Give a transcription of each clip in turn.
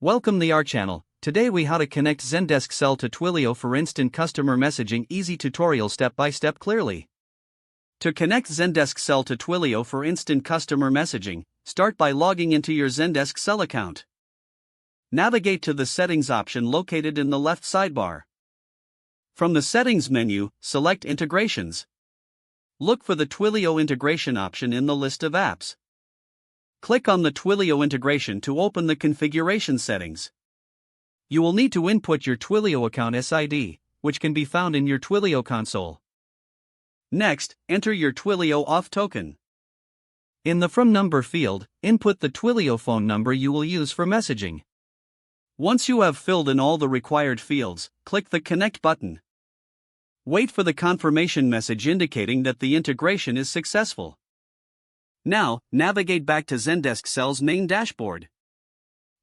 Welcome to our channel. Today we how to connect Zendesk Sell to Twilio for instant customer messaging. Easy tutorial step by step clearly. To connect Zendesk Sell to Twilio for instant customer messaging, start by logging into your Zendesk Sell account. Navigate to the settings option located in the left sidebar. From the settings menu, select integrations. Look for the Twilio integration option in the list of apps. Click on the Twilio integration to open the configuration settings. You will need to input your Twilio account SID, which can be found in your Twilio console. Next, enter your Twilio auth token. In the From Number field, input the Twilio phone number you will use for messaging. Once you have filled in all the required fields, click the Connect button. Wait for the confirmation message indicating that the integration is successful. Now, navigate back to Zendesk Sell's main dashboard.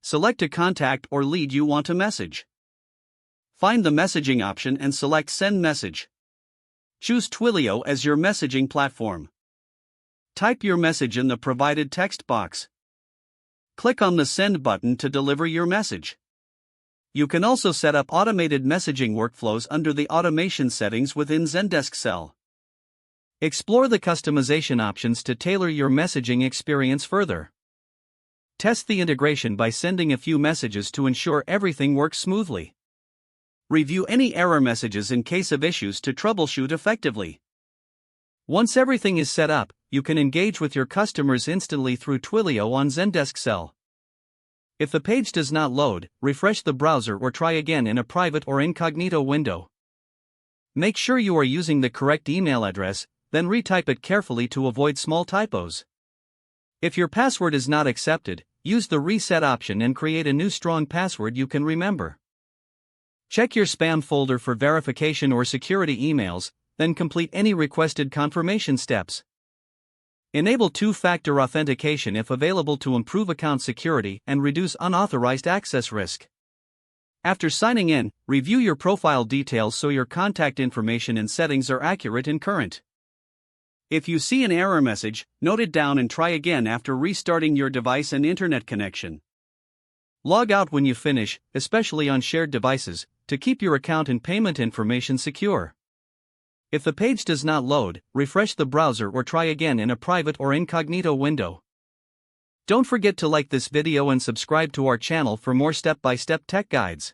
Select a contact or lead you want to message. Find the messaging option and select Send Message. Choose Twilio as your messaging platform. Type your message in the provided text box. Click on the Send button to deliver your message. You can also set up automated messaging workflows under the automation settings within Zendesk Sell. Explore the customization options to tailor your messaging experience further. Test the integration by sending a few messages to ensure everything works smoothly. Review any error messages in case of issues to troubleshoot effectively. Once everything is set up, you can engage with your customers instantly through Twilio on Zendesk Sell. If the page does not load, refresh the browser or try again in a private or incognito window. Make sure you are using the correct email address, then retype it carefully to avoid small typos. If your password is not accepted, use the reset option and create a new strong password you can remember. Check your spam folder for verification or security emails, then complete any requested confirmation steps. Enable two-factor authentication if available to improve account security and reduce unauthorized access risk. After signing in, review your profile details so your contact information and settings are accurate and current. If you see an error message, note it down and try again after restarting your device and internet connection. Log out when you finish, especially on shared devices, to keep your account and payment information secure. If the page does not load, refresh the browser or try again in a private or incognito window. Don't forget to like this video and subscribe to our channel for more step-by-step tech guides.